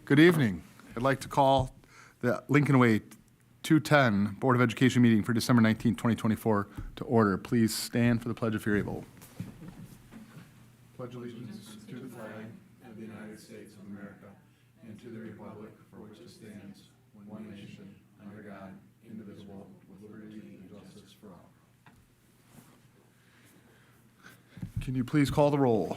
Good evening. I'd like to call the Lincoln Way 210 Board of Education meeting for December 19, 2024 to order. Please stand for the pledge if you're able. Pledge allegiance to the flag of the United States of America and to the republic for which it stands, one nation, under God, indivisible, with liberty and justice for all. Can you please call the roll?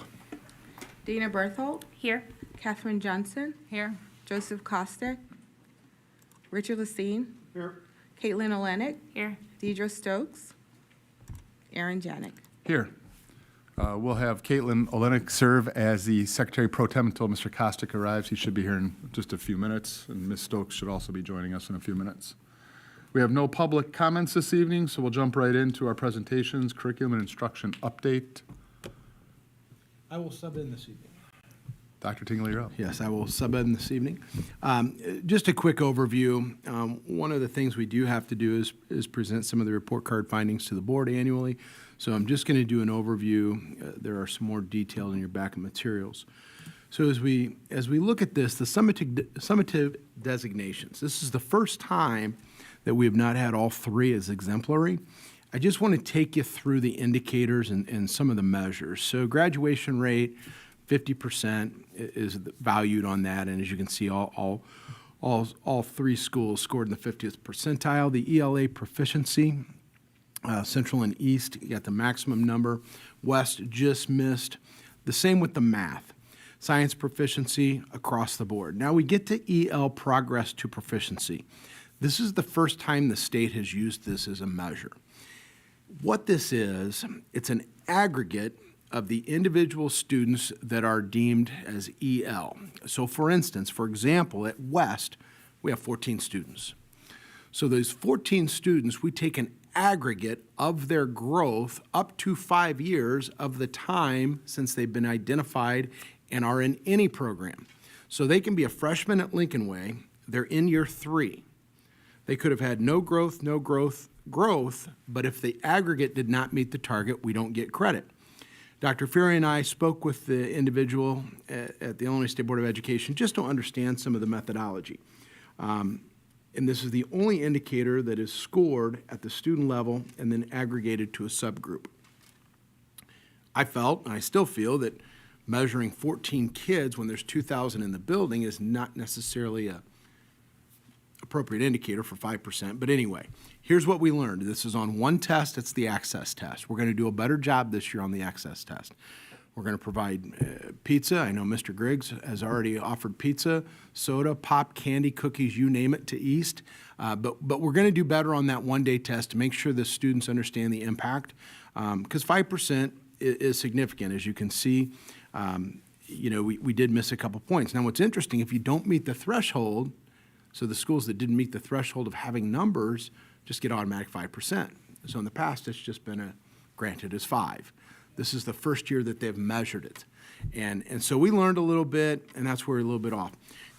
Dana Berthold. Here. Catherine Johnson. Here. Joseph Kostick. Richard Lacine. Here. Caitlin Olenek. Here. Deidre Stokes. Aaron Janik. Here. We'll have Caitlin Olenek serve as the Secretary Pro Tem until Mr. Kostick arrives. He should be here in just a few minutes, and Ms. Stokes should also be joining us in a few minutes. We have no public comments this evening, so we'll jump right into our presentations, curriculum and instruction update. I will sub in this evening. Dr. Tingley, you're up. Yes, I will sub in this evening. Just a quick overview. One of the things we do have to do is present some of the report card findings to the board annually. So I'm just going to do an overview. There are some more detail in your backup materials. So as we look at this, the summative designations, this is the first time that we have not had all three as exemplary. I just want to take you through the indicators and some of the measures. So graduation rate, 50% is valued on that, and as you can see, all three schools scored in the 50th percentile. The ELA proficiency, Central and East, you got the maximum number. West just missed. The same with the math. Science proficiency across the board. Now we get to EL progress to proficiency. This is the first time the state has used this as a measure. What this is, it's an aggregate of the individual students that are deemed as EL. So for instance, for example, at West, we have 14 students. So those 14 students, we take an aggregate of their growth up to 5 years of the time since they've been identified and are in any program. So they can be a freshman at Lincoln Way, they're in year 3. They could have had no growth, but if the aggregate did not meet the target, we don't get credit. Dr. Fury and I spoke with the individual at the Illinois State Board of Education just to understand some of the methodology. And this is the only indicator that is scored at the student level and then aggregated to a subgroup. I felt, and I still feel, that measuring 14 kids when there's 2,000 in the building is not necessarily a appropriate indicator for 5%. But anyway, here's what we learned. This is on one test. It's the access test. We're going to do a better job this year on the access test. We're going to provide pizza. I know Mr. Griggs has already offered pizza, soda, pop, candy, cookies, you name it, to East. But we're going to do better on that one-day test to make sure the students understand the impact, because 5% is significant. As you can see, we did miss a couple points. Now, what's interesting, if you don't meet the threshold, so the schools that didn't meet the threshold of having numbers just get automatic 5%. So in the past, it's just been granted as 5. This is the first year that they've measured it. And so we learned a little bit, and that's where we're a little bit off.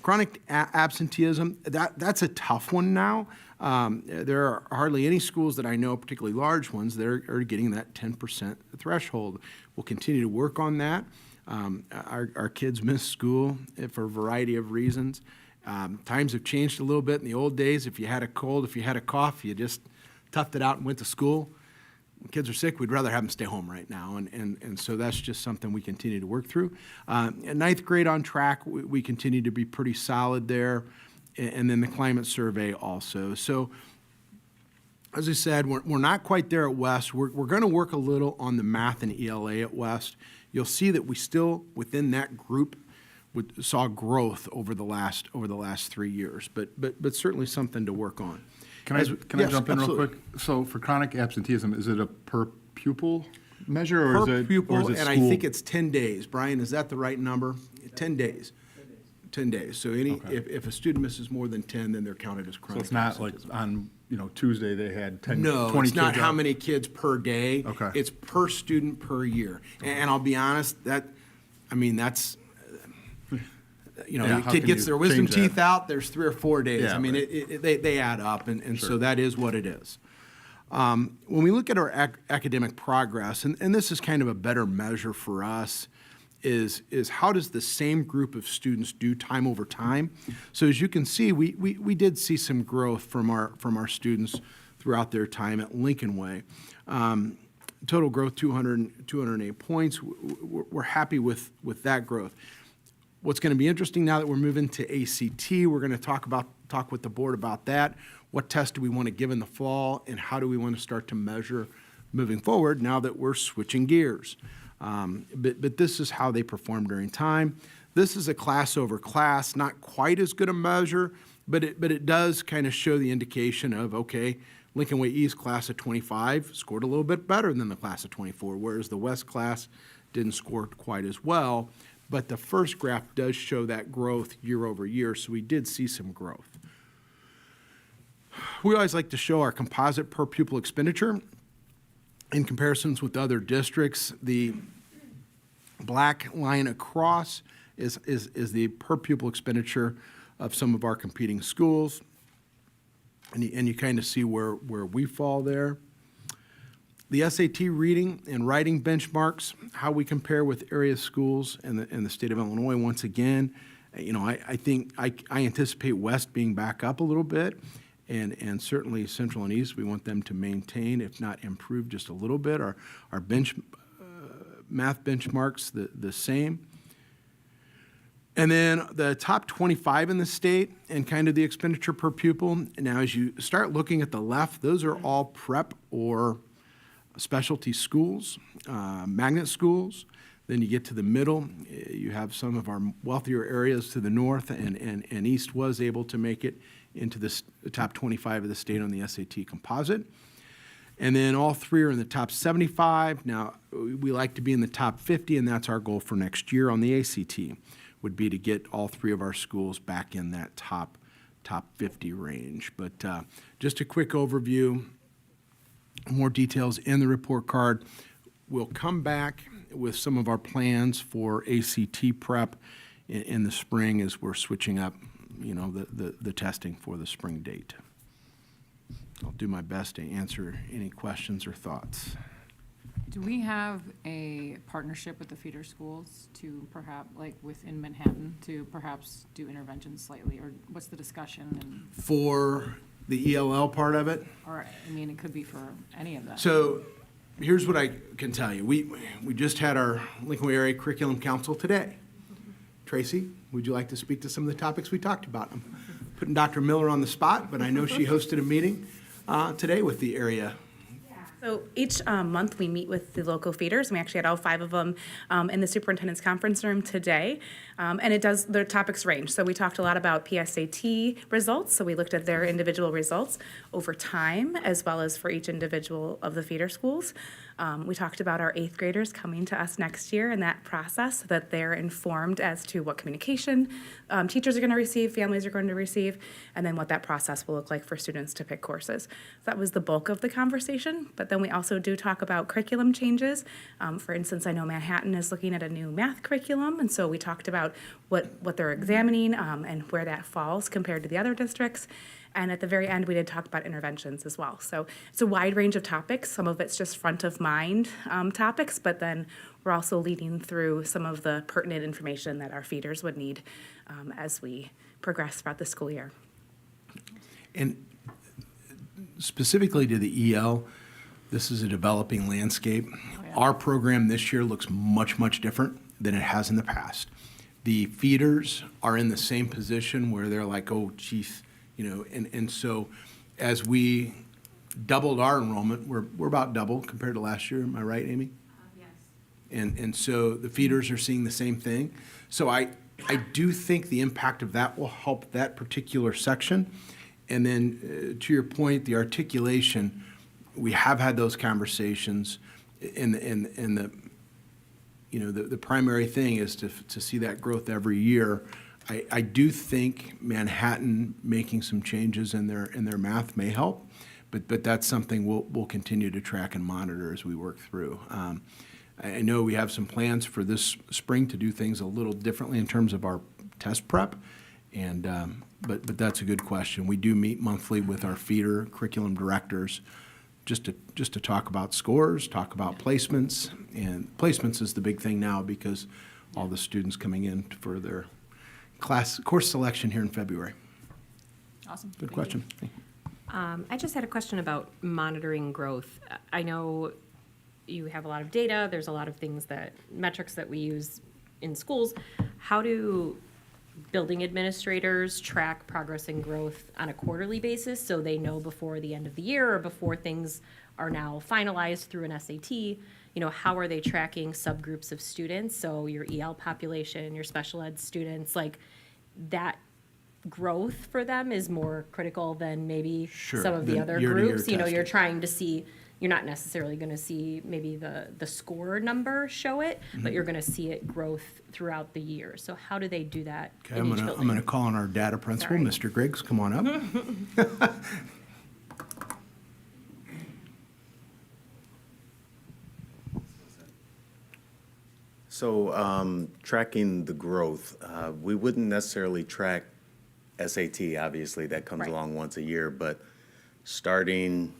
Chronic absenteeism, that's a tough one now. There are hardly any schools that I know, particularly large ones, that are getting that 10% threshold. We'll continue to work on that. Our kids miss school for a variety of reasons. Times have changed a little bit. In the old days, if you had a cold, if you had a cough, you just toughed it out and went to school. When kids are sick, we'd rather have them stay home right now, and so that's just something we continue to work through. In ninth grade on track, we continue to be pretty solid there, and then the climate survey also. So as I said, we're not quite there at West. We're going to work a little on the math and ELA at West. You'll see that we still, within that group, saw growth over the last 3 years, but certainly something to work on. Can I jump in real quick? So for chronic absenteeism, is it a per pupil measure, or Per is it pupil, or is it and I think it's 10 days. Brian, is that the right number? 10 days. 10 days. So if a student misses more than 10, then they're counted as chronic. So it's not like on Tuesday they had 10, no, 20 it's not kids how out. many kids per day. Okay. It's per student per year. And I'll be honest, that's Yeah, the how kid can gets you their wisdom change that? teeth out, there's 3 or 4 days. Yeah, I mean, right. they add up, and Sure. so that is what it is. When we look at our academic progress, and this is kind of a better measure for us, is how does the same group of students do time over time? So as you can see, we did see some growth from our students throughout their time at Lincoln Way. Total growth, 208 points. We're happy with that growth. What's going to be interesting now that we're moving to ACT, we're going to talk with the board about that. What test do we want to give in the fall, and how do we want to start to measure moving forward now that we're switching gears? But this is how they perform during time. This is a class over class, not quite as good a measure, but it does kind of show the indication of, okay, Lincoln Way East class of 25 scored a little bit better than the class of 24, whereas the West class didn't score quite as well. But the first graph does show that growth year over year, so we did see some growth. We always like to show our composite per pupil expenditure in comparisons with other districts. The black line across is the per pupil expenditure of some of our competing schools. And you kind of see where we fall there. The SAT reading and writing benchmarks, how we compare with area schools in the state of Illinois. Once again, I think I anticipate West being back up a little bit, and certainly Central and East, we want them to maintain, if not improve just a little bit. Our math benchmarks the same. And then the top 25 in the state and kind of the expenditure per pupil. Now, as you start looking at the left, those are all prep or specialty schools, magnet schools. Then you get to the middle, you have some of our wealthier areas to the north, and East was able to make it into the top 25 of the state on the SAT composite. And then all three are in the top 75. Now, we like to be in the top 50, and that's our goal for next year on the ACT, would be to get all three of our schools back in that top 50 range. But just a quick overview, more details in the report card. We'll come back with some of our plans for ACT prep in the spring as we're switching up, the testing for the spring date. I'll do my best to answer any questions or thoughts. Do we have a partnership with the feeder schools to perhaps, like within Manhattan, to perhaps do interventions slightly, or what's the discussion? And, For the ELL part of it? or, I mean, it could be for any of them. So here's what I can tell you. We just had our Lincoln Way Area Curriculum Council today. Tracy, would you like to speak to some of the topics we talked about? I'm putting Dr. Miller on the spot, but I know she hosted a meeting today with the area. So each month, we meet with the local feeders. We actually had all 5 of them in the superintendent's conference room today. And their topics range. So we talked a lot about PSAT results. So we looked at their individual results over time, as well as for each individual of the feeder schools. We talked about our 8th graders coming to us next year and that process, so that they're informed as to what communication teachers are going to receive, families are going to receive, and then what that process will look like for students to pick courses. So that was the bulk of the conversation. But then we also do talk about curriculum changes. For instance, I know Manhattan is looking at a new math curriculum, and so we talked about what they're examining and where that falls compared to the other districts. And at the very end, we did talk about interventions as well. So it's a wide range of topics. Some of it's just front of mind topics, but then we're also leading through some of the pertinent information that our feeders would need as we progress throughout the school year. And specifically to the EL, this is a developing landscape. Oh, yeah. Our program this year looks much, much different than it has in the past. The feeders are in the same position where they're like, oh, geez, and so as we doubled our enrollment, we're about double compared to last year. Am I right, Amy? Yes. And so the feeders are seeing the same thing. So I do think the impact of that will help that particular section. And then to your point, the articulation, we have had those conversations, and the primary thing is to see that growth every year. I do think Manhattan making some changes in their math may help, but that's something we'll continue to track and monitor as we work through. I know we have some plans for this spring to do things a little differently in terms of our test prep, and but that's a good question. We do meet monthly with our feeder curriculum directors just to talk about scores, talk about placements, and placements is the big thing now because all the students coming in for their course selection here in February. Awesome. Good Thank you. question. I just had a question about monitoring growth. I know you have a lot of data, there's a lot of things metrics that we use in schools. How do building administrators track progress and growth on a quarterly basis so they know before the end of the year or before things are now finalized through an SAT? How are they tracking subgroups of students? So your EL population, your special ed students, like that growth for them is more critical than maybe Sure, some of the than other year-to-year groups. You're testing. trying to see, you're not necessarily going to see maybe the score number show it, Mm-hmm. but you're going to see it growth throughout the year. So how do they do that Okay, in each I'm building? gonna call on our data principal, Sorry. Mr. Griggs, come on up. So, tracking the growth, we wouldn't necessarily track SAT, obviously, that comes Right. along once a year, but starting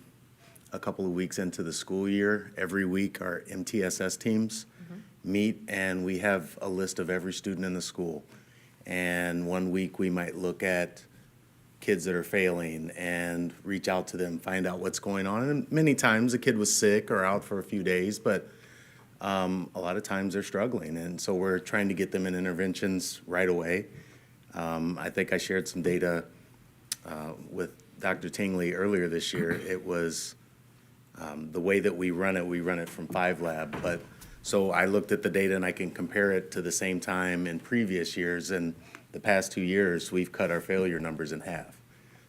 a couple of weeks into the school year, every week our MTSS teams meet and we have a list of every student in the school. And one week we might look at kids that are failing and reach out to them, find out what's going on. And many times the kid was sick or out for a few days, but a lot of times they're struggling, and so we're trying to get them in interventions right away. I think I shared some data with Dr. Tingley earlier this year. It was the way that we run it from 5 Lab. But so I looked at the data and I can compare it to the same time in previous years. And the past 2 years, we've cut our failure numbers in half.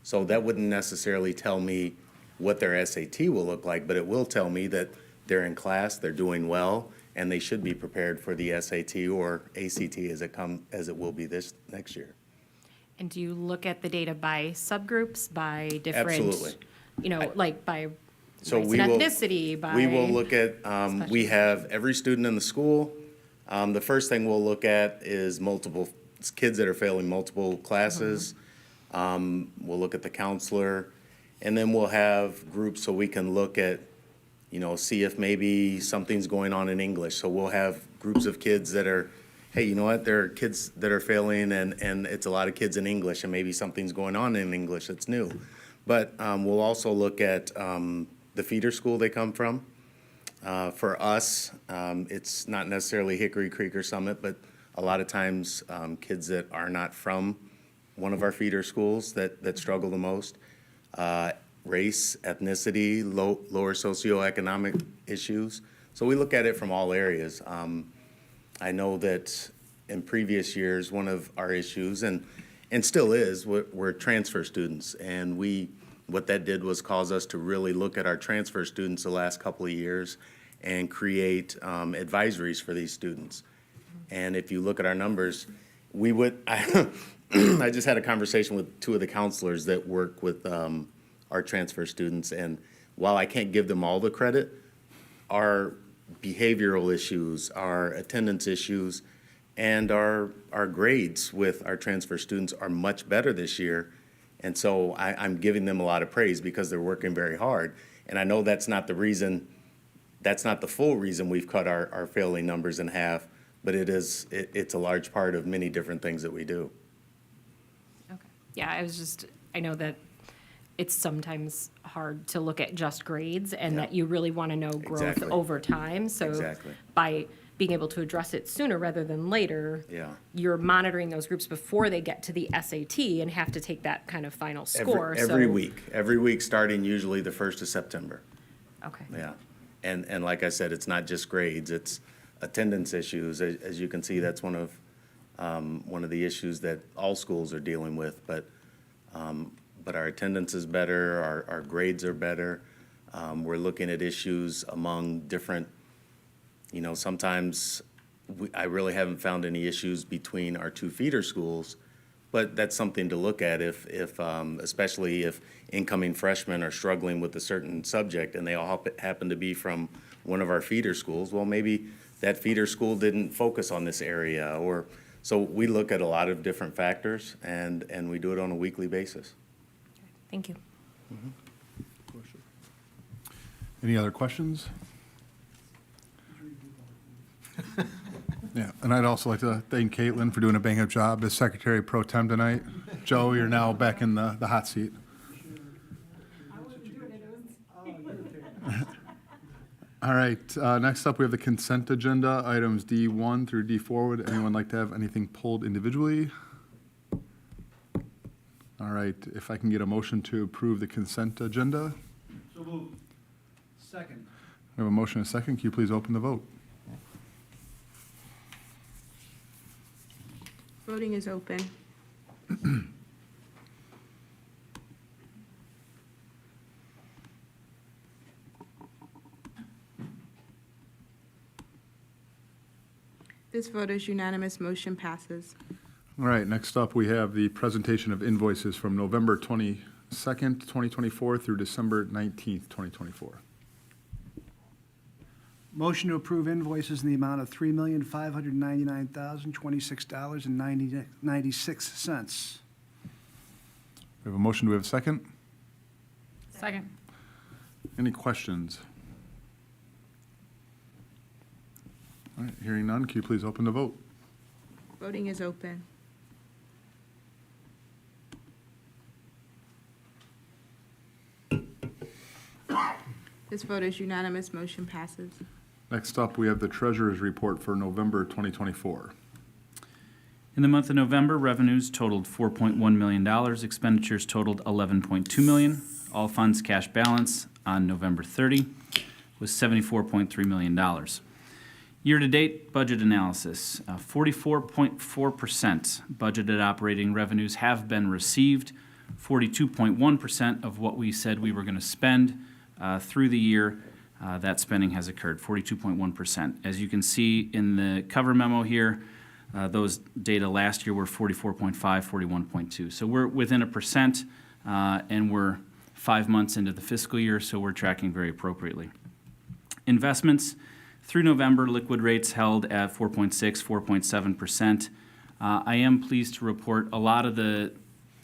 So that wouldn't necessarily tell me what their SAT will look like, but it will tell me that they're in class, they're doing well, and they should be prepared for the SAT or ACT as it will be this next year. And do you look at the data by subgroups, by different? Absolutely. Like by So race we and will. ethnicity, by? We will look at, we special- have every student in the school. The first thing we'll look at is multiple, kids that are failing multiple classes. We'll look at the counselor, and then we'll have groups so we can look at, see if maybe something's going on in English. So we'll have groups of kids that are, hey, you know what, there are kids that are failing and it's a lot of kids in English and maybe something's going on in English that's new. But we'll also look at the feeder school they come from. For us, it's not necessarily Hickory Creek or Summit, but a lot of times kids that are not from one of our feeder schools that struggle the most. Race, ethnicity, lower socioeconomic issues. So we look at it from all areas. I know that in previous years, one of our issues, and still is, we're transfer students. And what that did was cause us to really look at our transfer students the last couple of years and create advisories for these students. And if you look at our numbers, I just had a conversation with 2 of the counselors that work with our transfer students, and while I can't give them all the credit, our behavioral issues, our attendance issues, and our grades with our transfer students are much better this year. And so I'm giving them a lot of praise because they're working very hard. And I know that's not the full reason we've cut our failing numbers in half, but it's a large part of many different things that we do. Okay. Yeah, I know that it's sometimes hard to look at just grades and that you really want to know growth Exactly. over time. So Exactly. by being able to address it sooner rather than later, Yeah. you're monitoring those groups before they get to the SAT and have to take that kind of final score. Every So- week, starting usually the 1st of September. Okay. Yeah, and like I said, it's not just grades, it's attendance issues. As you can see, that's one of the issues that all schools are dealing with, but our attendance is better, our grades are better. We're looking at issues among different, sometimes I really haven't found any issues between our 2 feeder schools, but that's something to look at especially if incoming freshmen are struggling with a certain subject and they all happen to be from one of our feeder schools. Well, maybe that feeder school didn't focus on this area, so we look at a lot of different factors and we do it on a weekly basis. Thank you. Any other questions? Yeah, and I'd also like to thank Caitlin for doing a bang-up job as Secretary Pro Tem tonight. Joe, you're now back in the hot seat. All right, next up, we have the consent agenda, items D1 through D4. Would anyone like to have anything pulled individually? All right, if I can get a motion to approve the consent agenda? So moved. Second. We have a motion and a second. Can you please open the vote? Voting is open. This vote is unanimous. Motion passes. All right, next up, we have the presentation of invoices from November 22nd, 2024 through December 19th, 2024. Motion to approve invoices in the amount of $3,599,026.96. We have a motion. Do we have a second? Second. Any questions? All right, hearing none, can you please open the vote? Voting is open. This vote is unanimous. Motion passes. Next up, we have the treasurer's report for November 2024. In the month of November, revenues totaled $4.1 million, expenditures totaled $11.2 million. All funds cash balance on November 30 was $74.3 million. Year-to-date budget analysis, 44.4% budgeted operating revenues have been received. 42.1% of what we said we were going to spend through the year, that spending has occurred, 42.1%. As you can see in the cover memo here, those data last year were 44.5, 41.2. So we're within 1%, and we're 5 months into the fiscal year, so we're tracking very appropriately. Investments, through November, liquid rates held at 4.6, 4.7%. I am pleased to report a lot of the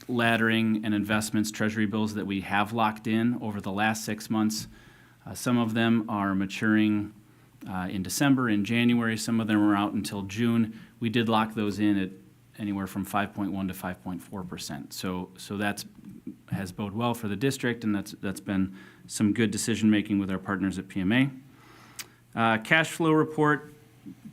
laddering and investments, treasury bills that we have locked in over the last 6 months. Some of them are maturing in December, in January. Some of them are out until June. We did lock those in at anywhere from 5.1 to 5.4%. So that's has bode well for the district, and that's been some good decision-making with our partners at PMA. Cash flow report,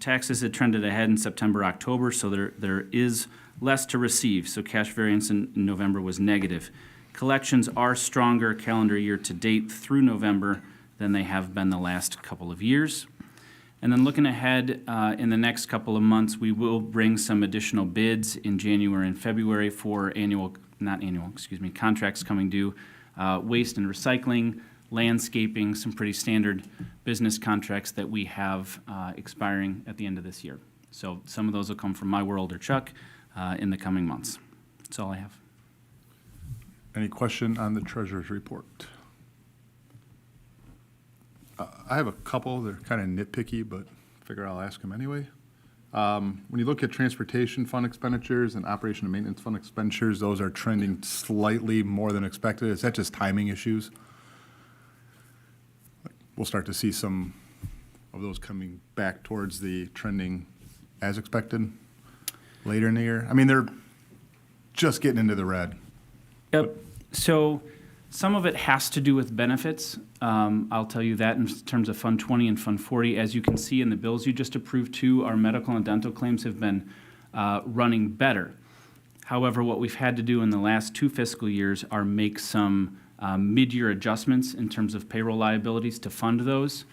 taxes had trended ahead in September, October, so there is less to receive. So cash variance in November was negative. Collections are stronger calendar year to date through November than they have been the last couple of years. And then looking ahead in the next couple of months, we will bring some additional bids in January and February for contracts coming due, waste and recycling, landscaping, some pretty standard business contracts that we have expiring at the end of this year. So some of those will come from my world or Chuck in the coming months. That's all I have. Any question on the treasurer's report? I have a couple. They're kind of nitpicky, but figure I'll ask them anyway. When you look at transportation fund expenditures and operation and maintenance fund expenditures, those are trending slightly more than expected. Is that just timing issues? We'll start to see some of those coming back towards the trending as expected later in the year. I mean, they're just getting into the red. Yep. So some of it has to do with benefits. I'll tell you that in terms of Fund 20 and Fund 40. As you can see in the bills you just approved too, our medical and dental claims have been running better. However, what we've had to do in the last 2 fiscal years are make some mid-year adjustments in terms of payroll liabilities to fund those.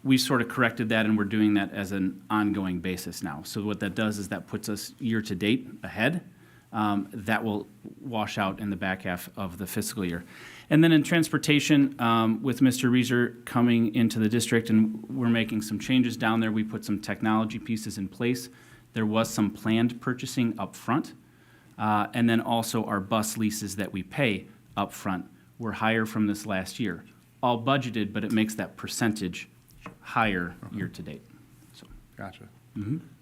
We sort of corrected that, and we're doing that as an ongoing basis now. So what that does is that puts us year-to-date ahead. That will wash out in the back half of the fiscal year. And then in transportation, with Mr. Reeser coming into the district, and we're making some changes down there, we put some technology pieces in place. There was some planned purchasing up front, and then also our bus leases that we pay up front were higher from this last year. All budgeted, but it makes that percentage higher year-to-date. So. Gotcha.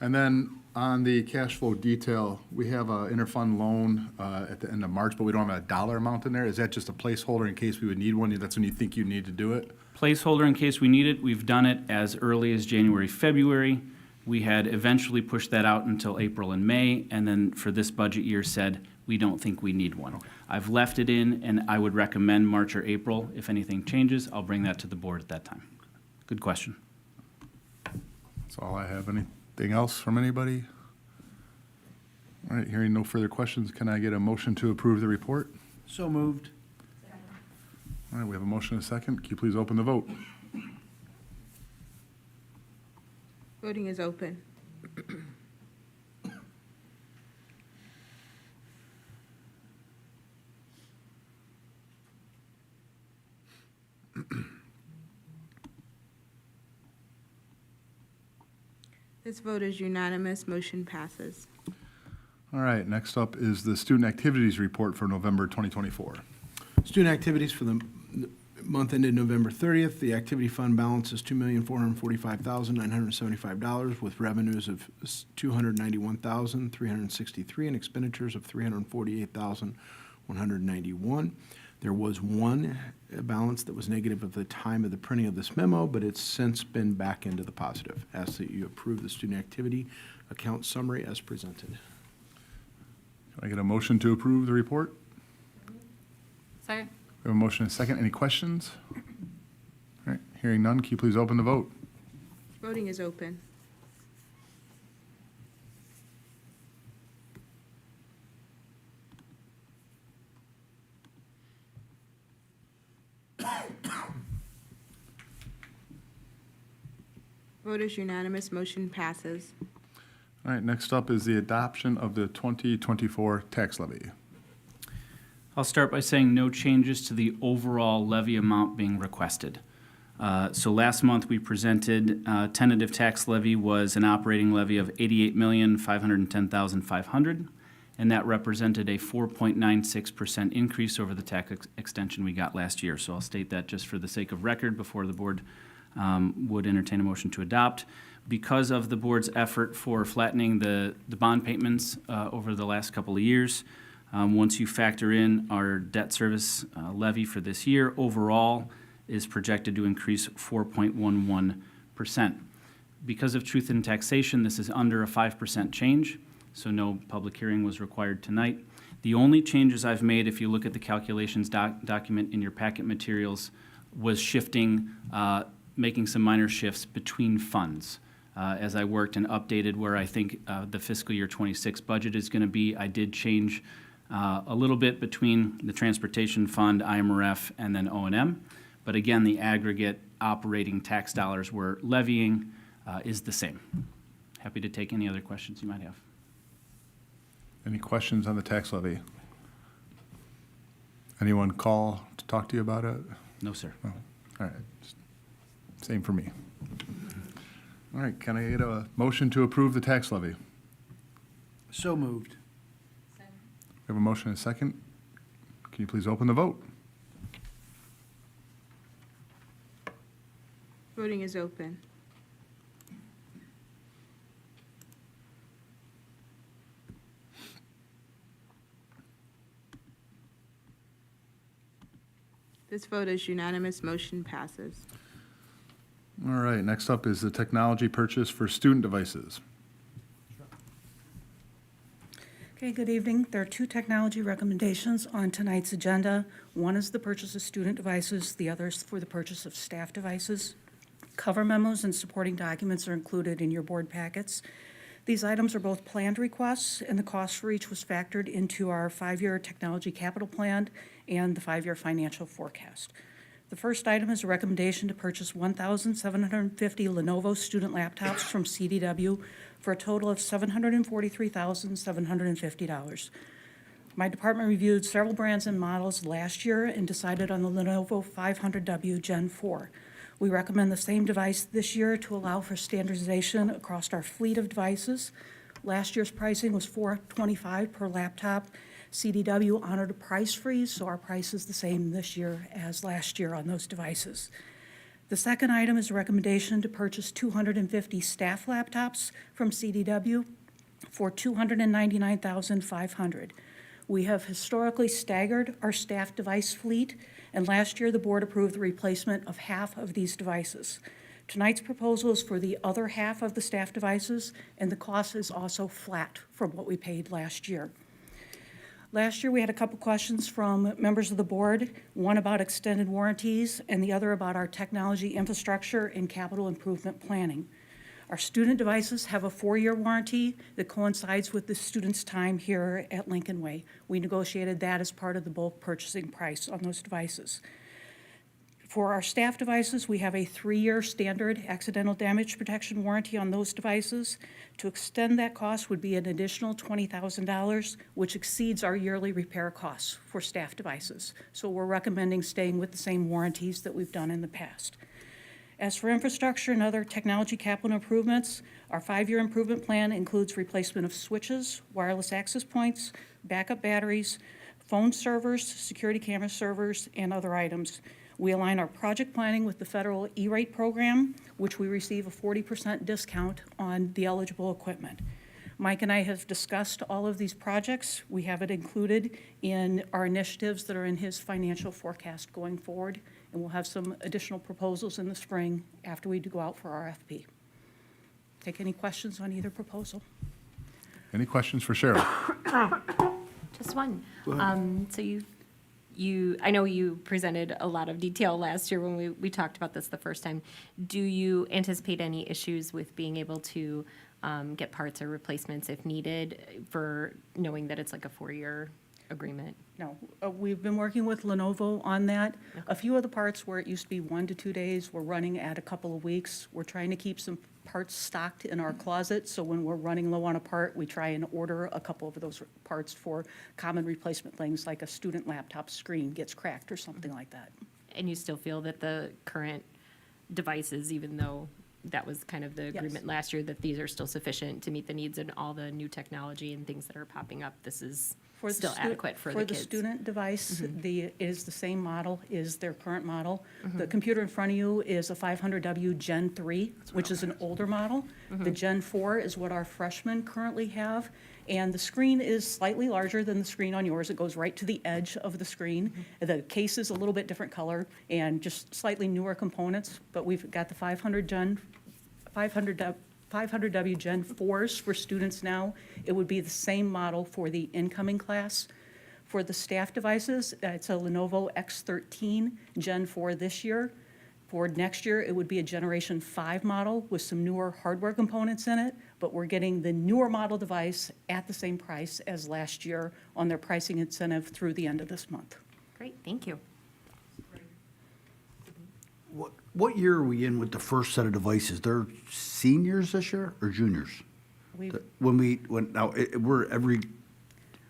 And then on the cash flow detail, we have an interfund loan at the end of March, but we don't have a dollar amount in there. Is that just a placeholder in case we would need one? That's when you think you need to do it? Placeholder in case we need it. We've done it as early as January, February We had eventually pushed that out until April and May, and then for this budget year said, we don't think we need one. I've left it in, and I would recommend March or April. If anything changes, I'll bring that to the board at that time. Good question. That's all I have. Anything else from anybody? All right, hearing no further questions, can I get a motion to approve the report? So moved. All right, we have a motion and a second. Can you please open the vote? Voting is open. This vote is unanimous. Motion passes. All right, next up is the student activities report for November 2024. Student activities for the month ended November 30th. The activity fund balance is $2,445,975 with revenues of $291,363 and expenditures of $348,191. There was one balance that was negative at the time of the printing of this memo, but it's since been back into the positive. Ask that you approve the student activity account summary as presented. Can I get a motion to approve the report? Second? We have a motion and a second. Any questions? All right, hearing none, can you please open the vote? Voting is open. Vote is unanimous. Motion passes. All right, next up is the adoption of the 2024 tax levy. I'll start by saying no changes to the overall levy amount being requested. So last month, we presented tentative tax levy was an operating levy of $88,510,500, and that represented a 4.96% increase over the tax extension we got last year. So I'll state that just for the sake of record before the board would entertain a motion to adopt. Because of the board's effort for flattening the bond payments over the last couple of years, once you factor in our debt service levy for this year, overall is projected to increase 4.11%. Because of truth in taxation, this is under a 5% change, so no public hearing was required tonight. The only changes I've made, if you look at the calculations document in your packet materials, was shifting, making some minor shifts between funds. As I worked and updated where I think the fiscal year 26 budget is going to be, I did change a little bit between the transportation fund, IMRF, and then O&M. But again, the aggregate operating tax dollars we're levying is the same. Happy to take any other questions you might have. Any questions on the tax levy? Anyone call to talk to you about it? No, sir. No. All right. Same for me. All right, can I get a motion to approve the tax levy? So moved. We have a motion and a second. Can you please open the vote? Voting is open. This vote is unanimous. Motion passes. All right, next up is the technology purchase for student devices. Okay, good evening. There are two technology recommendations on tonight's agenda. One is the purchase of student devices, the other is for the purchase of staff devices. Cover memos and supporting documents are included in your board packets. These items are both planned requests, and the cost for each was factored into our 5-year technology capital plan and the 5-year financial forecast. The first item is a recommendation to purchase 1,750 Lenovo student laptops from CDW for a total of $743,750. My department reviewed several brands and models last year and decided on the Lenovo 500W Gen 4. We recommend the same device this year to allow for standardization across our fleet of devices. Last year's pricing was $425 per laptop. CDW honored a price freeze, so our price is the same this year as last year on those devices. The second item is a recommendation to purchase 250 staff laptops from CDW for $299,500. We have historically staggered our staff device fleet, and last year the board approved the replacement of half of these devices. Tonight's proposal is for the other half of the staff devices, and the cost is also flat from what we paid last year. Last year, we had a couple questions from members of the board, one about extended warranties and the other about our technology infrastructure and capital improvement planning. Our student devices have a 4-year warranty that coincides with the students' time here at Lincoln Way. We negotiated that as part of the bulk purchasing price on those devices. For our staff devices, we have a 3-year standard accidental damage protection warranty on those devices. To extend that cost would be an additional $20,000, which exceeds our yearly repair costs for staff devices. So we're recommending staying with the same warranties that we've done in the past. As for infrastructure and other technology capital improvements, our 5-year improvement plan includes replacement of switches, wireless access points, backup batteries, phone servers, security camera servers, and other items. We align our project planning with the federal E-rate program, which we receive a 40% discount on the eligible equipment. Mike and I have discussed all of these projects. We have it included in our initiatives that are in his financial forecast going forward, and we'll have some additional proposals in the spring after we do go out for RFP. Take any questions on either proposal? Any questions for Cheryl? Just one. So I know you presented a lot of detail last year when we talked about this the first time. Do you anticipate any issues with being able to get parts or replacements if needed, for knowing that it's like a 4-year agreement? No, we've been working with Lenovo on that. A few of the parts where it used to be 1 to 2 days, we're running at a couple of weeks. We're trying to keep some parts stocked in our closet, so when we're running low on a part, we try and order a couple of those parts for common replacement things, like a student laptop screen gets cracked or something like that. And you still feel that the current devices, even though that was kind of the agreement last year, that these are still sufficient to meet the needs and all the new technology and things that are popping up, this is For the still stu- adequate for the kids? For the student device, is the same model, is their current model. The computer in front of you is a 500W Gen 3, which is an older model. The Gen 4 is what our freshmen currently have, and the screen is slightly larger than the screen on yours. It goes right to the edge of the screen. The case is a little bit different color and just slightly newer components, but we've got the 500W Gen 4s for students now. It would be the same model for the incoming class. For the staff devices, it's a Lenovo X13 Gen 4 this year. For next year, it would be a Generation 5 model with some newer hardware components in it, but we're getting the newer model device at the same price as last year on their pricing incentive through the end of this month. Great, thank you. What year are we in with the first set of devices? They're seniors this year or juniors? We've We're every,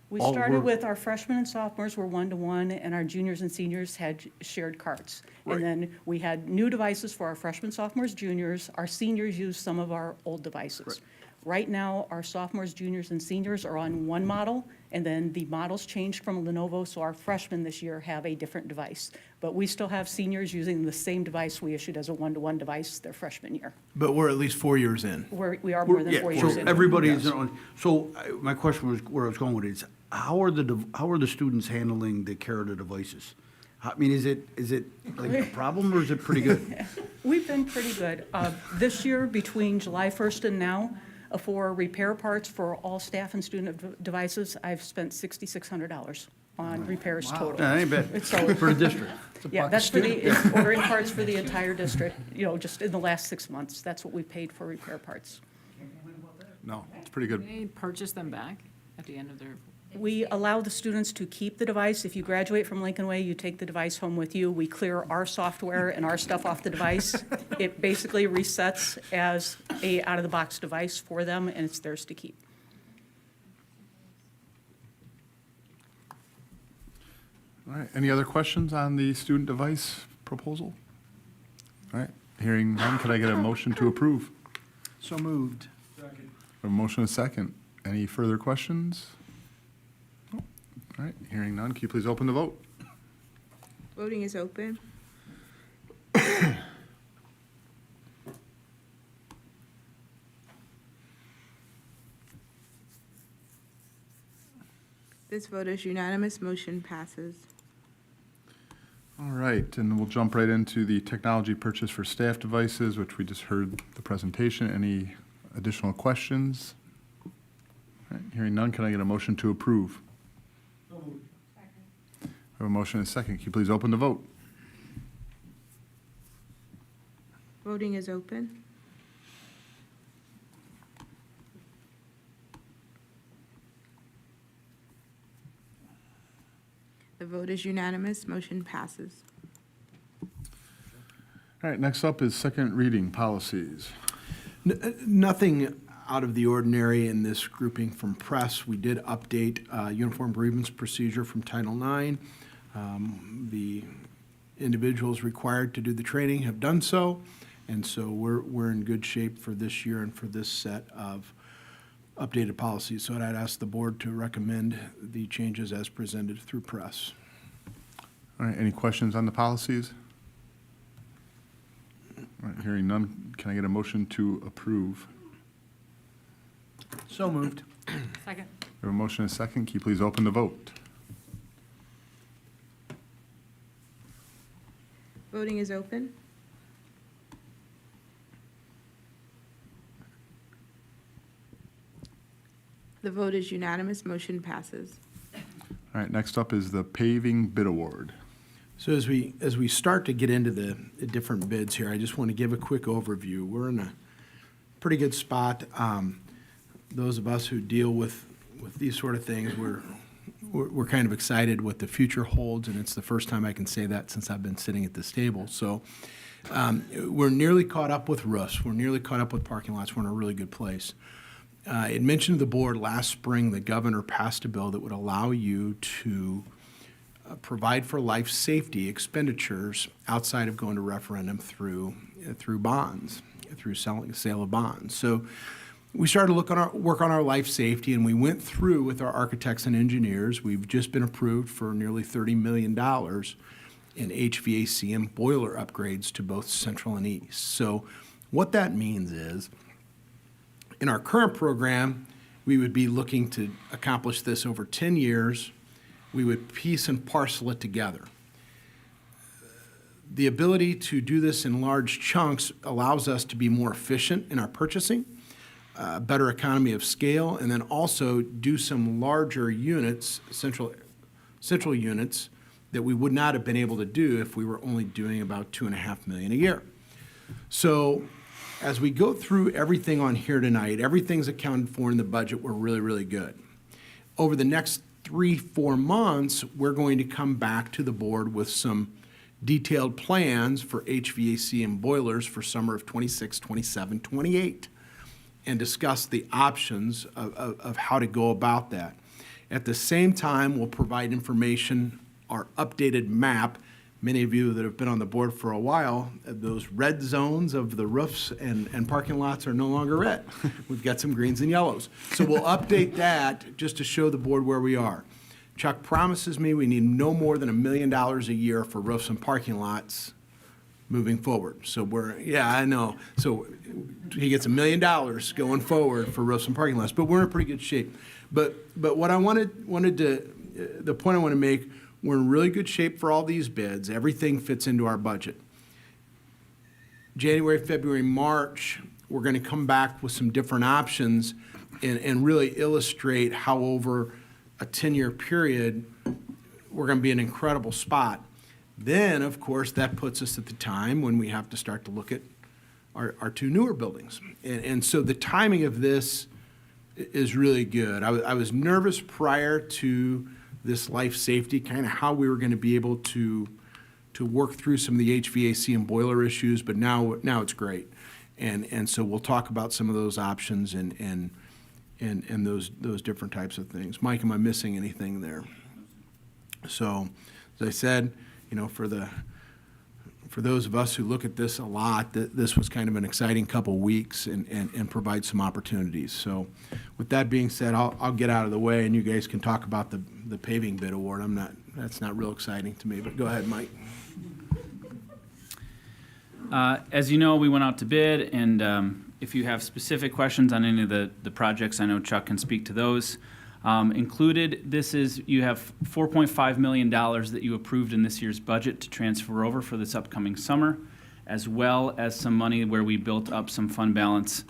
We Oh, started we're- with our freshmen and sophomores were 1-to-1, and our juniors and seniors had shared carts. Right. And then we had new devices for our freshmen, sophomores, juniors. Our seniors used some of our old devices. Right now, our sophomores, juniors, and seniors are on one model, and then the models changed from Lenovo, so our freshmen this year have a different device. But we still have seniors using the same device we issued as a 1-to-1 device their freshman year. But we're at least 4 years in. We are more than 4 years so in. everybody is Yes. on, my question was, where I was going with it is, how are the students handling the care of the devices? I mean, is it like a problem or is it pretty good? We've been pretty good. This year, between July 1st and now, for repair parts for all staff and student devices, I've spent $6,600 on repairs total. Yeah, ain't bad, So- for the district. Yeah, that's for ordering parts for the entire district, just in the last 6 months. That's what we paid for repair parts. No, it's pretty good. They purchase them back at the end of their, We allow the students to keep the device. If you graduate from Lincoln Way, you take the device home with you. We clear our software and our stuff off the device. It basically resets as a out-of-the-box device for them, and it's theirs to keep. All right, any other questions on the student device proposal? All right, hearing none, could I get a motion to approve? So moved. A motion and a second. Any further questions? No. All right, hearing none, can you please open the vote? Voting is open. This vote is unanimous. Motion passes. All right, and we'll jump right into the technology purchase for staff devices, which we just heard the presentation. Any additional questions? All right, hearing none, can I get a motion to approve? I have a motion and a second. Can you please open the vote? Voting is open. The vote is unanimous. Motion passes. All right, next up is second reading policies. Nothing out of the ordinary in this grouping from press. We did update uniform grievance procedure from Title IX. The individuals required to do the training have done so, and so we're in good shape for this year and for this set of updated policies. So I'd ask the board to recommend the changes as presented through press. All right, any questions on the policies? All right, hearing none, can I get a motion to approve? So moved. Second. We have a motion and a second. Can you please open the vote? Voting is open. The vote is unanimous. Motion passes. All right, next up is the paving bid award. So as we start to get into the different bids here, I just want to give a quick overview. We're in a pretty good spot. Those of us who deal with these sort of things, we're kind of excited what the future holds, and it's the first time I can say that since I've been sitting at this table. So we're nearly caught up with roofs. We're nearly caught up with parking lots. We're in a really good place. It mentioned to the board last spring, the governor passed a bill that would allow you to provide for life safety expenditures outside of going to referendum through bonds, through sale of bonds. So we started to work on our life safety, and we went through with our architects and engineers. We've just been approved for nearly $30 million in HVAC and boiler upgrades to both Central and East. So what that means is, in our current program, we would be looking to accomplish this over 10 years. We would piece and parcel it together. The ability to do this in large chunks allows us to be more efficient in our purchasing, better economy of scale, and then also do some larger units, central units, that we would not have been able to do if we were only doing about $2.5 million a year. So as we go through everything on here tonight, everything's accounted for in the budget. We're really, really good. Over the next 3-4 months, we're going to come back to the board with some detailed plans for HVAC and boilers for summer of 26, 27, 28, and discuss the options of how to go about that. At the same time, we'll provide information, our updated map. Many of you that have been on the board for a while, those red zones of the roofs and parking lots are no longer red. We've got some greens and yellows. So we'll update that just to show the board where we are. Chuck promises me we need no more than $1 million a year for roofs and parking lots moving forward. So I know. So he gets $1 million going forward for roofs and parking lots, but we're in pretty good shape. But what I wanted to, the point I want to make, we're in really good shape for all these bids. Everything fits into our budget. January, February, March, we're going to come back with some different options and really illustrate how over a 10-year period, we're going to be in an incredible spot. Then, of course, that puts us at the time when we have to start to look at our two newer buildings. And so the timing of this is really good. I was nervous prior to this life safety, kind of how we were going to be able to work through some of the HVAC and boiler issues, but now it's great. And so we'll talk about some of those options and those different types of things. Mike, am I missing anything there? So, as I said, for those of us who look at this a lot, this was kind of an exciting couple weeks and provide some opportunities. So with that being said, I'll get out of the way and you guys can talk about the paving bid award. That's not real exciting to me, but go ahead, Mike. As you know, we went out to bid, and if you have specific questions on any of the projects, I know Chuck can speak to those. Included, you have $4.5 million that you approved in this year's budget to transfer over for this upcoming summer, as well as some money where we built up some fund balance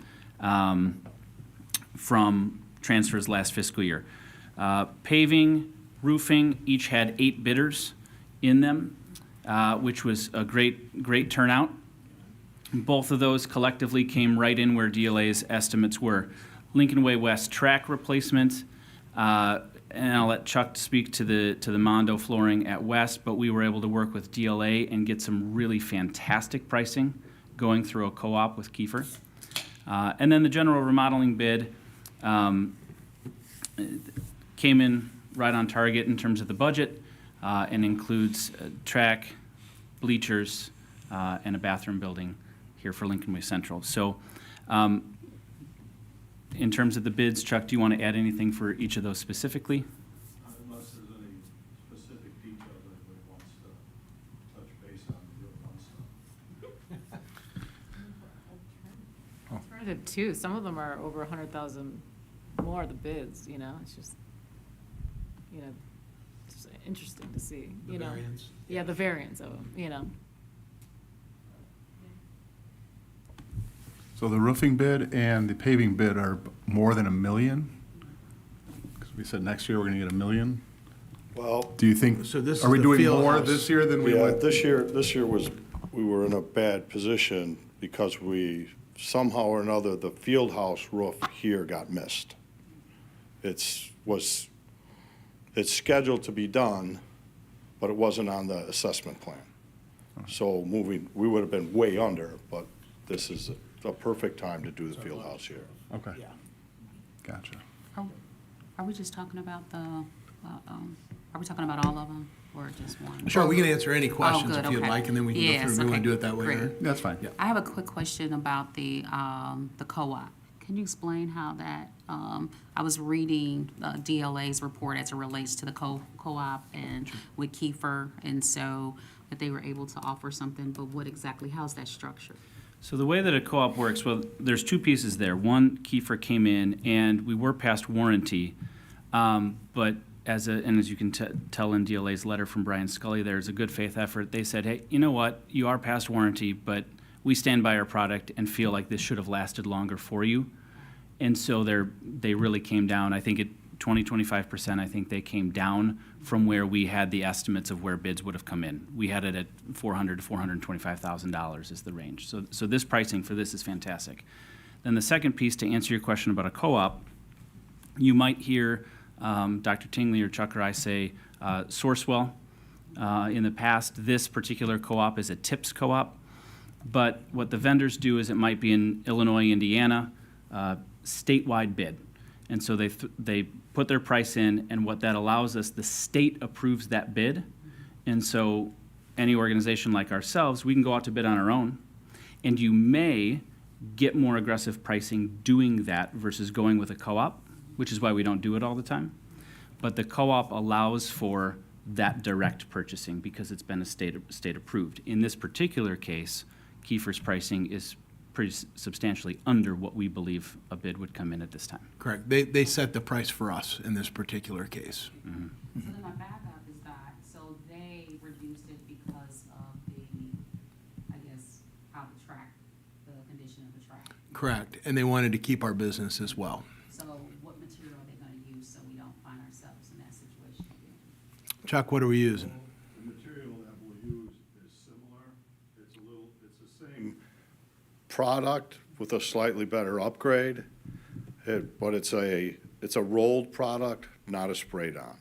from transfers last fiscal year. Paving, roofing, each had 8 bidders in them, which was a great turnout. Both of those collectively came right in where DLA's estimates were. Lincoln Way West track replacement, and I'll let Chuck speak to the Mondo flooring at West, but we were able to work with DLA and get some really fantastic pricing going through a co-op with Kiefer. And then the general remodeling bid came in right on target in terms of the budget, and includes track, bleachers, and a bathroom building here for Lincoln Way Central. So in terms of the bids, Chuck, do you want to add anything for each of those specifically? Unless there's any specific detail that anybody wants to touch base on, the real fun stuff. Alternative too, some of them are over 100,000 more, the bids, you know, it's just, you know, it's interesting to see, you know. Yeah, the variance of them, you know. So the roofing bid and the paving bid are more than $1 million? Because we said next year we're gonna get $1 million. Well, Do you think, So this are is we the doing field more house. this year than we yeah, went? this year we were in a bad position because we, somehow or another, the field house roof here got missed. It's scheduled to be done, but it wasn't on the assessment plan. So we would have been way under, but this is a perfect time to do the field house here. Okay. Gotcha. Are we just talking about are we talking about all of them or just one? Sure, we can answer any questions good, if you'd okay. like, and then we can go Yes, through. We want okay, to do it that way, great. Aaron? That's fine. I have a quick question about the co-op. Can you explain how that, I was reading DLA's report as it relates to the co-op and with Kiefer, and so that they were able to offer something, but what exactly, how's that structured? So the way that a co-op works, well, there's 2 pieces there. One, Kiefer came in, and we were past warranty, but as you can tell in DLA's letter from Brian Scully, there's a good faith effort. They said, hey, you know what? You are past warranty, but we stand by our product and feel like this should have lasted longer for you. And so they really came down. I think 25%, I think they came down from where we had the estimates of where bids would have come in. We had it at $400,000 to $425,000 is the range. So this pricing for this is fantastic. Then the second piece, to answer your question about a co-op, you might hear Dr. Tingley or Chuck or I say Sourcewell. In the past, this particular co-op is a TIPS co-op. But what the vendors do is it might be in Illinois, Indiana, statewide bid. And so they put their price in, and what that allows us, the state approves that bid. And so any organization like ourselves, we can go out to bid on our own, and you may get more aggressive pricing doing that versus going with a co-op, which is why we don't do it all the time. But the co-op allows for that direct purchasing because it's been a state approved. In this particular case, Kiefer's pricing is pretty substantially under what we believe a bid would come in at this time. Correct. They set the price for us in this particular case. So then my backup is that, so they reduced it because of the, I guess, how the condition of the track. Correct. And they wanted to keep our business as well. So what material are they gonna use so we don't find ourselves in that situation again? Chuck, what are we using? The material that we'll use is similar. It's the same product with a slightly better upgrade, but it's a rolled product, not a sprayed on.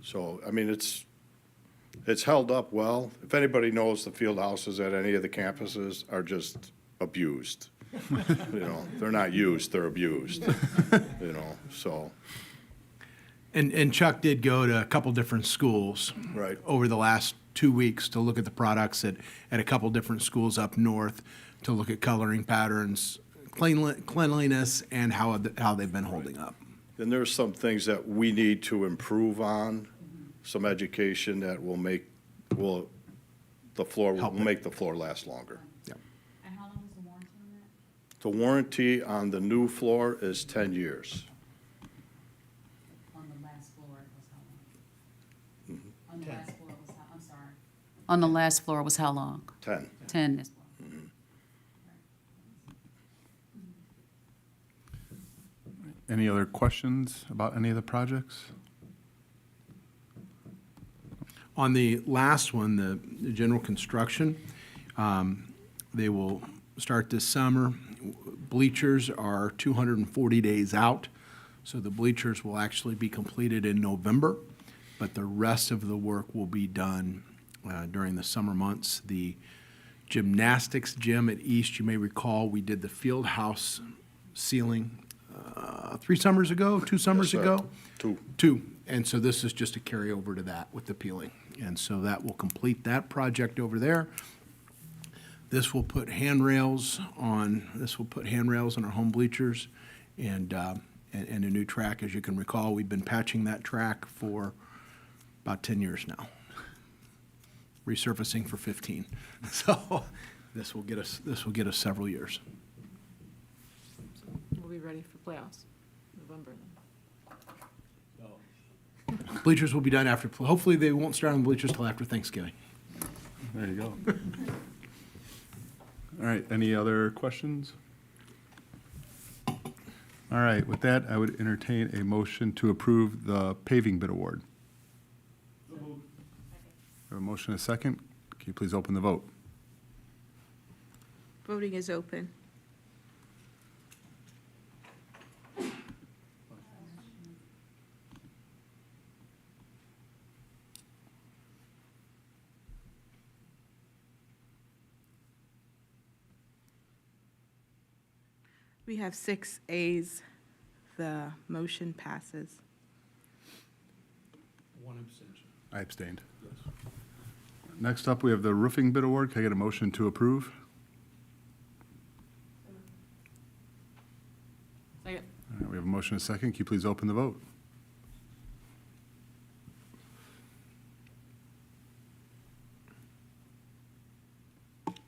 So, I mean, it's held up well. If anybody knows, the field houses at any of the campuses are just abused. You know, they're not used, they're abused, you know, so. And Chuck did go to a couple different schools. Right. Over the last 2 weeks to look at the products at a couple different schools up north, to look at coloring patterns, cleanliness, and how they've been holding up. And there's some things that we need to improve on, some education that will make the floor last longer. And how long is the warranty on that? The warranty on the new floor is 10 years. On the last floor was how long? 10. 10 is. Any other questions about any of the projects? On the last one, the general construction, they will start this summer. Bleachers are 240 days out, so the bleachers will actually be completed in November, but the rest of the work will be done during the summer months. The gymnastics gym at East, you may recall, we did the field house ceiling 3 summers ago, 2 summers Yes, sir. ago? 2. 2, and so this is just a carryover to that with the peeling. And so that will complete that project over there. This will put handrails on our home bleachers and a new track. As you can recall, we've been patching that track for about 10 years now. Resurfacing for 15. So this will get us several years. We'll be ready for playoffs, November then. Bleachers will be done after, hopefully they won't start on the bleachers till after Thanksgiving. There you go. All right, any other questions? All right, with that, I would entertain a motion to approve the paving bid award. We have a motion and a second. Can you please open the vote? Voting is open. We have 6 A's. The motion passes. One abstention. I abstained. Next up, we have the roofing bid award. Can I get a motion to approve? Second. All right, we have a motion and a second. Can you please open the vote?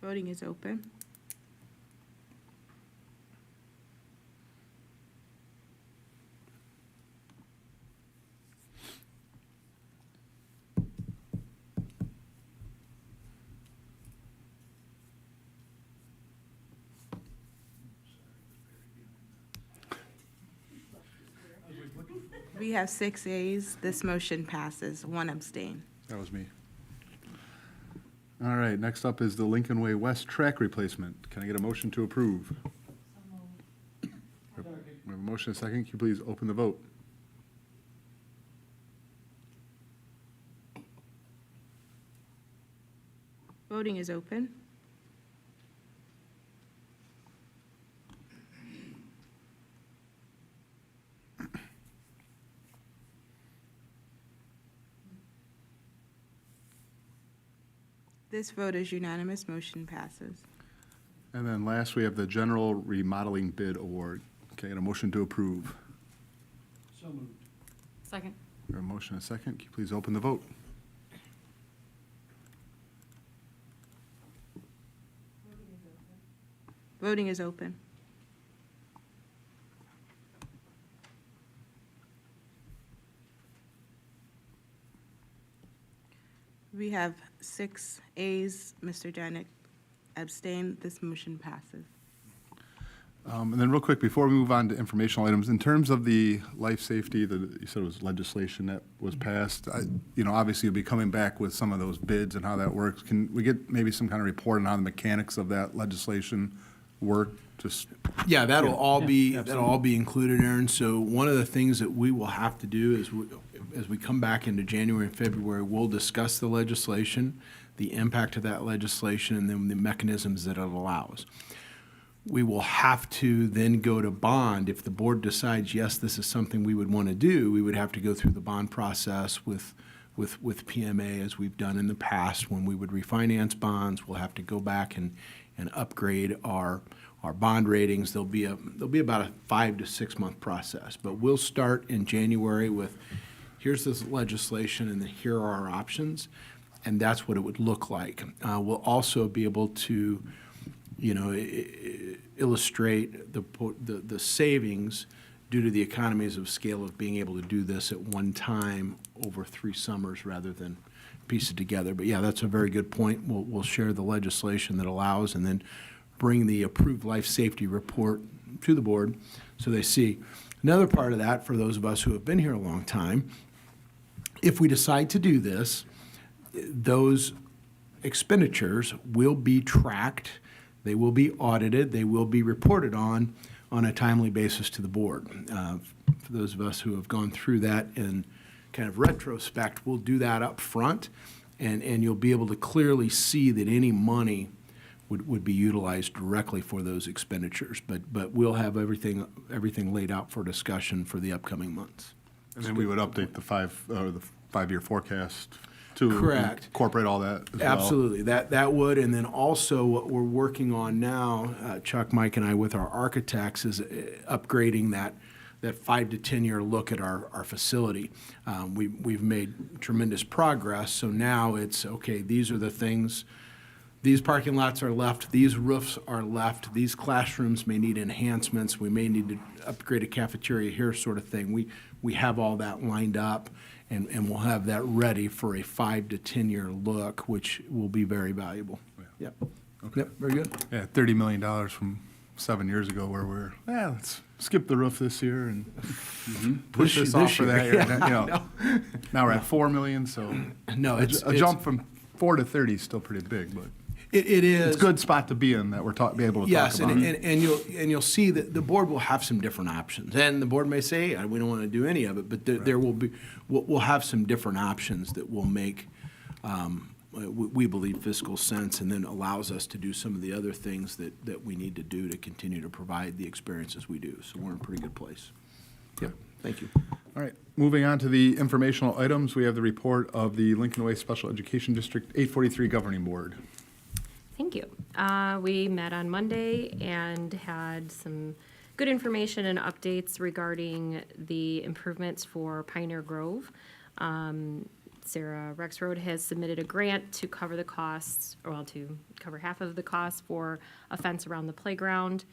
Voting is open. We have 6 A's. This motion passes. 1 abstain. That was me. All right, next up is the Lincoln Way West track replacement. Can I get a motion to approve? We have a motion and a second. Can you please open the vote? Voting is open. This vote is unanimous. Motion passes. And then last, we have the general remodeling bid award. Can I get a motion to approve? So moved. Second. We have a motion and a second. Can you please open the vote? Voting is open. We have 6 A's. Mr. Janik abstained. This motion passes. And then real quick, before we move on to informational items, in terms of the life safety, you said it was legislation that was passed. Obviously you'll be coming back with some of those bids and how that works. Can we get maybe some kind of report on how the mechanics of that legislation work? Just Yeah, that'll all be included, Aaron. So one of the things that we will have to do is, as we come back into January and February, we'll discuss the legislation, the impact of that legislation, and then the mechanisms that it allows. We will have to then go to bond. If the board decides, yes, this is something we would want to do, we would have to go through the bond process with PMA, as we've done in the past. When we would refinance bonds, we'll have to go back and upgrade our bond ratings. There'll be about a 5 to 6 month process. But we'll start in January with, here's this legislation, and then here are our options, and that's what it would look like. We'll also be able to illustrate the savings due to the economies of scale of being able to do this at one time over 3 summers rather than piece it together. But yeah, that's a very good point. We'll share the legislation that allows and then bring the approved life safety report to the board so they see. Another part of that, for those of us who have been here a long time, if we decide to do this, those expenditures will be tracked, they will be audited, they will be reported on a timely basis to the board. For those of us who have gone through that in kind of retrospect, we'll do that up front, and you'll be able to clearly see that any money would be utilized directly for those expenditures. But we'll have everything laid out for discussion for the upcoming months. And then we would update the five-year forecast to Correct. incorporate all that as well. Absolutely, that would, and then also what we're working on now, Chuck, Mike, and I with our architects is upgrading that 5 to 10 year look at our facility. We've made tremendous progress, so now it's, okay, these are the things, these parking lots are left, these roofs are left, these classrooms may need enhancements, we may need to upgrade a cafeteria here, sort of thing. We have all that lined up, and we'll have that ready for a 5 to 10 year look, which will be very valuable. Yep. Okay. Yep, very good. Yeah, $30 million from 7 years ago where let's skip the roof this year and push this off for that year. Now we're at 4 million, so No, a jump from 4 to 30 is still pretty big, but it is. it's a good spot to be in that we're be able to Yes, talk about. and you'll see that the board will have some different options, and the board may say, we don't want to do any of it, but there will be, we'll have some different options that will make, we believe, fiscal sense, and then allows us to do some of the other things that we need to do to continue to provide the experiences we do. So we're in a pretty good place. Yep, thank you. All right, moving on to the informational items, we have the report of the Lincoln Way Special Education District 843 Governing Board. Thank you. We met on Monday and had some good information and updates regarding the improvements for Pioneer Grove. Sarah Rexroad has submitted a grant to cover the costs, to cover half of the costs for a fence around the playground,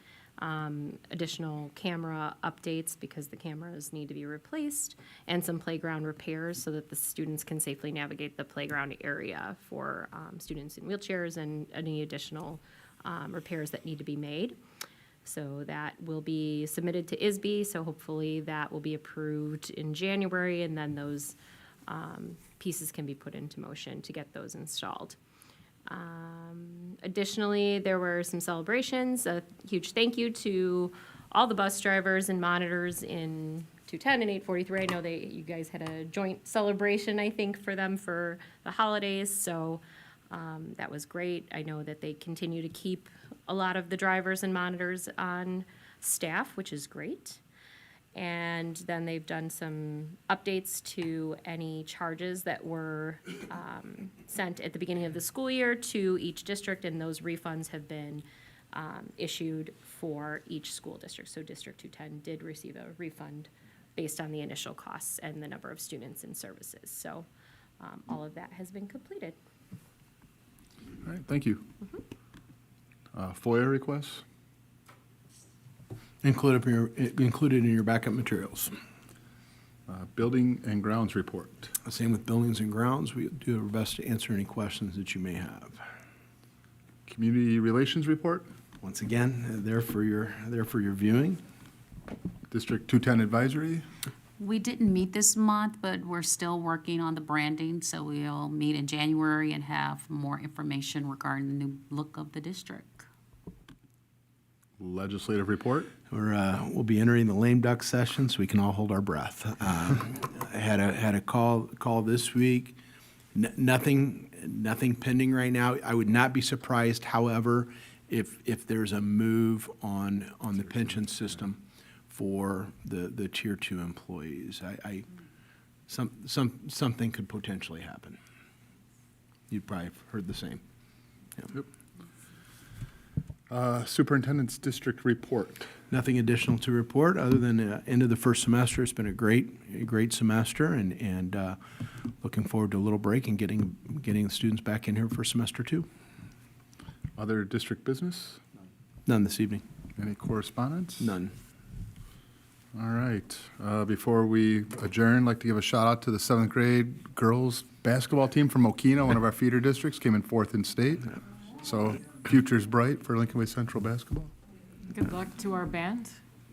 additional camera updates because the cameras need to be replaced, and some playground repairs so that the students can safely navigate the playground area for students in wheelchairs and any additional repairs that need to be made. So that will be submitted to ISB, so hopefully that will be approved in January, and then those pieces can be put into motion to get those installed. Additionally, there were some celebrations. A huge thank you to all the bus drivers and monitors in 210 and 843. I know you guys had a joint celebration, I think, for them for the holidays, so that was great. I know that they continue to keep a lot of the drivers and monitors on staff, which is great. And then they've done some updates to any charges that were sent at the beginning of the school year to each district, and those refunds have been issued for each school district. So District 210 did receive a refund based on the initial costs and the number of students and services. So all of that has been completed. All right, thank you. FOIA requests? Included in your backup materials. Building and grounds report. Same with buildings and grounds. We do our best to answer any questions that you may have. Community relations report. Once again, there for your viewing. District 210 advisory. We didn't meet this month, but we're still working on the branding, so we'll meet in January and have more information regarding the new look of the district. Legislative report. We'll be entering the lame duck session, so we can all hold our breath. I had a call this week. Nothing pending right now. I would not be surprised, however, if there's a move on the pension system for the Tier 2 employees. Something could potentially happen. You've probably heard the same. Yeah. Yep. Superintendent's district report. Nothing additional to report, other than end of the first semester. It's been a great semester, and looking forward to a little break and getting the students back in here for semester 2. Other district business? None this evening. Any correspondence? None. All right. Before we adjourn, I'd like to give a shout out to the seventh grade girls basketball team from Mokina, one of our feeder districts, came in fourth in state. So future's bright for Lincoln Way Central basketball. Good luck to our band,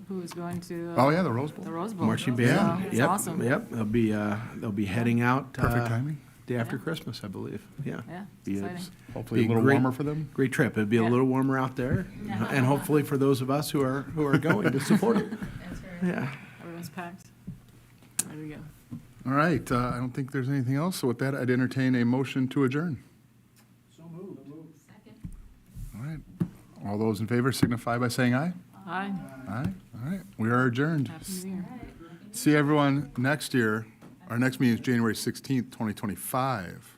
who is going to. Oh, yeah, the Rose Bowl. The Rose Bowl. Marching So, band. It's Yep, awesome. Yep, they'll be heading out. Perfect timing. Day after Christmas, I believe, yeah. Yeah, it's Be exciting. Hopefully a be little great- warmer for them. Great trip. It'd be a Yeah. little warmer out there, and hopefully for those of us who are going to support it. Yeah. Everyone's packed. Ready to go. All right, I don't think there's anything else. So with that, I'd entertain a motion to adjourn. All right. All those in favor signify by saying aye. Hi, Aye. All right. We are adjourned. happy New Year. See everyone next year. Our next meeting is January 16th, 2025.